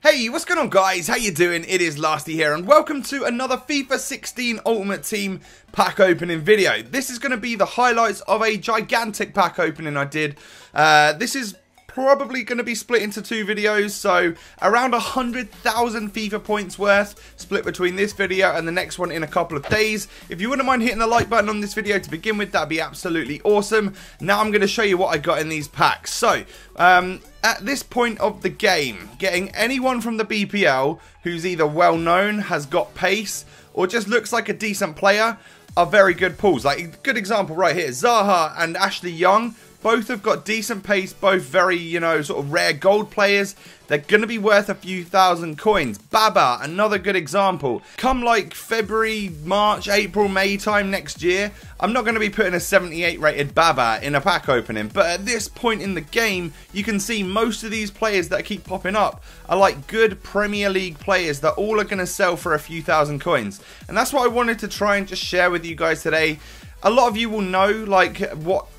Hey, what's going on guys? How you doing? It is Lasty here and welcome to another FIFA 16 Ultimate Team pack opening video. This is going to be the highlights of a gigantic pack opening I did. This is probably going to be split into two videos, so around 100,000 FIFA points worth split between this video and the next one in a couple of days. If you wouldn't mind hitting the like button on this video to begin with, that'd be absolutely awesome. Now I'm going to show you what I got in these packs. So at this point of the game, getting anyone from the BPL who's either well known, has got pace, or just looks like a decent player are very good pulls. Like a good example right here, Zaha and Ashley Young. Both have got decent pace, both very, sort of rare gold players. They're going to be worth a few thousand coins. Baba, another good example. Come like February, March, April, May time next year, I'm not going to be putting a 78 rated Baba in a pack opening. But at this point in the game, you can see most of these players that keep popping up are like good Premier League players that all are going to sell for a few thousand coins. And that's what I wanted to try and just share with you guys today. A lot of you will know like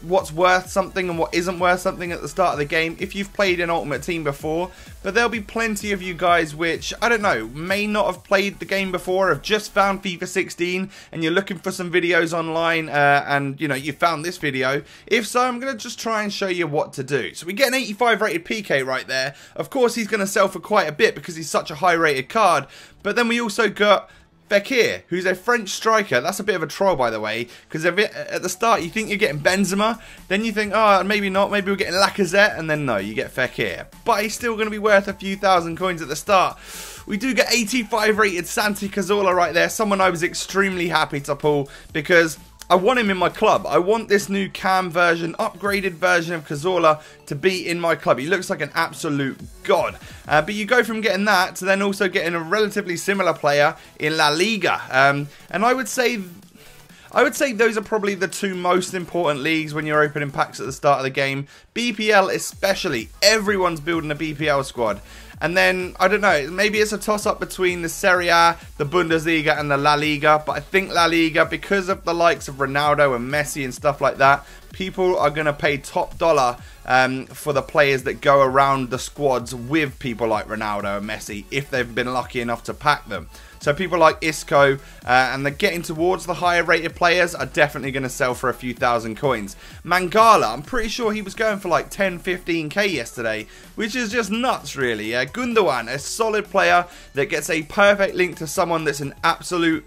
what's worth something and what isn't worth something at the start of the game if you've played in Ultimate Team before, but there'll be plenty of you guys which, I don't know, may not have played the game before, have just found FIFA 16 and you're looking for some videos online and you found this video. If so, I'm going to just try and show you what to do. So we get an 85 rated PK right there. Of course he's going to sell for quite a bit because he's such a high rated card, but then we also got Fekir, who's a French striker. That's a bit of a troll, by the way, because at the start you think you're getting Benzema, then you think, oh, maybe not, maybe we're getting Lacazette, and then no, you get Fekir. But he's still going to be worth a few thousand coins at the start. We do get 85 rated Santi Cazorla right there, someone I was extremely happy to pull because I want him in my club. I want this new cam version, upgraded version of Cazorla to be in my club. He looks like an absolute god. But you go from getting that to then also getting a relatively similar player in La Liga. And I would say those are probably the two most important leagues when you're opening packs at the start of the game. BPL especially. Everyone's building a BPL squad. And then, I don't know, maybe it's a toss-up between the Serie A, the Bundesliga and the La Liga. But I think La Liga, because of the likes of Ronaldo and Messi and stuff like that, people are going to pay top dollar for the players that go around the squads with people like Ronaldo and Messi if they've been lucky enough to pack them. So people like Isco and they're getting towards the higher rated players are definitely going to sell for a few thousand coins. Mangala, I'm pretty sure he was going for like 10, 15k yesterday, which is just nuts really. Gundogan, a solid player that gets a perfect link to someone that's an absolute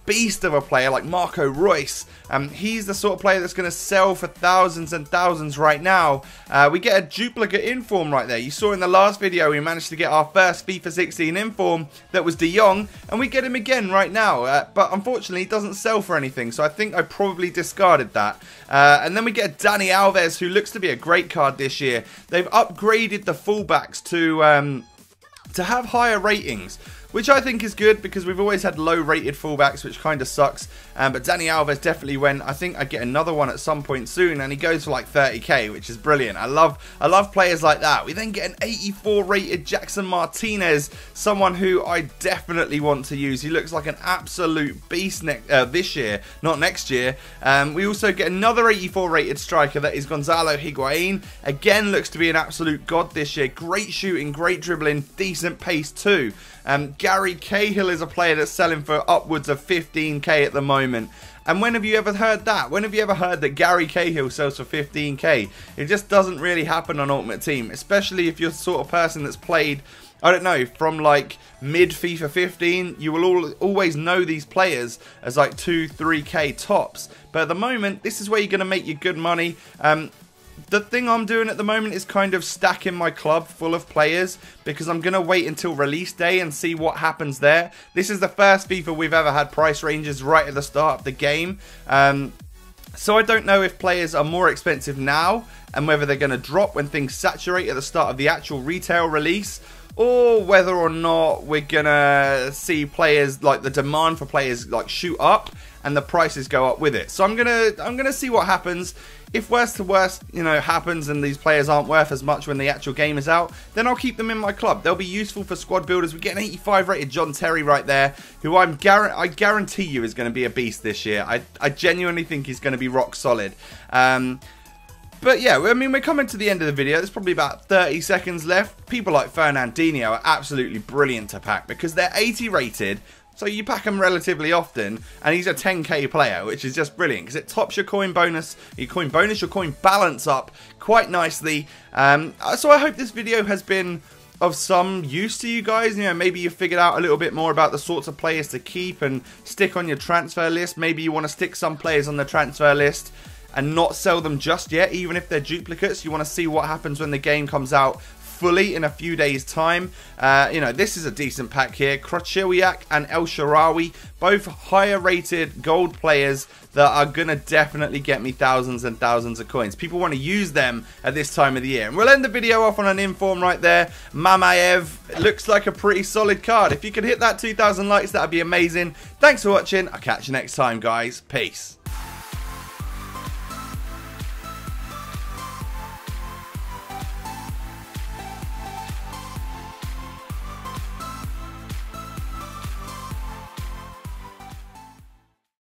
beast of a player like Marco Reus. He's the sort of player that's going to sell for thousands and thousands right now. We get a duplicate inform right there. You saw in the last video we managed to get our first FIFA 16 inform that was De Jong, and we get him again right now. But unfortunately he doesn't sell for anything, so I think I probably discarded that. And then we get Dani Alves, who looks to be a great card this year. They've upgraded the fullbacks to have higher ratings, which I think is good because we've always had low rated fullbacks, which kind of sucks. But Dani Alves definitely went. I think I get another one at some point soon, and he goes for like 30k, which is brilliant. I love players like that. We then get an 84 rated Jackson Martinez, someone who I definitely want to use. He looks like an absolute beast this year, not next year. We also get another 84 rated striker that is Gonzalo Higuain. Again, looks to be an absolute god this year. Great shooting, great dribbling, decent pace too. Gary Cahill is a player that's selling for upwards of 15k at the moment. And when have you ever heard that? When have you ever heard that Gary Cahill sells for 15k? It just doesn't really happen on Ultimate Team, especially if you're the sort of person that's played, I don't know, from like mid FIFA 15. You will always know these players as like 2-3k tops. But at the moment, this is where you're going to make your good money. The thing I'm doing at the moment is kind of stacking my club full of players because I'm going to wait until release day and see what happens there. This is the first FIFA we've ever had price ranges right at the start of the game. So I don't know if players are more expensive now and whether they're going to drop when things saturate at the start of the actual retail release, or whether or not we're going to see players, like the demand for players like shoot up and the prices go up with it. So I'm gonna see what happens. If worst to worst, happens and these players aren't worth as much when the actual game is out, then I'll keep them in my club. They'll be useful for squad builders. We get an 85 rated John Terry right there, who I guarantee you is going to be a beast this year. I genuinely think he's going to be rock solid. But yeah, I mean, we're coming to the end of the video. There's probably about 30 seconds left. People like Fernandinho are absolutely brilliant to pack because they're 80 rated. So you pack them relatively often, and he's a 10k player, which is just brilliant because it tops your coin bonus, your coin balance up quite nicely. So I hope this video has been of some use to you guys. You know, maybe you figured out a little bit more about the sorts of players to keep and stick on your transfer list. Maybe you want to stick some players on the transfer list and not sell them just yet, even if they're duplicates. You want to see what happens when the game comes out fully in a few days time. You know, this is a decent pack here. Krochiliak and El Shaarawy, both higher rated gold players that are gonna definitely get me thousands and thousands of coins. People want to use them at this time of the year. And we'll end the video off on an inform right there. Mamaev looks like a pretty solid card. If you could hit that 2,000 likes, that'd be amazing. Thanks for watching. I'll catch you next time, guys. Peace.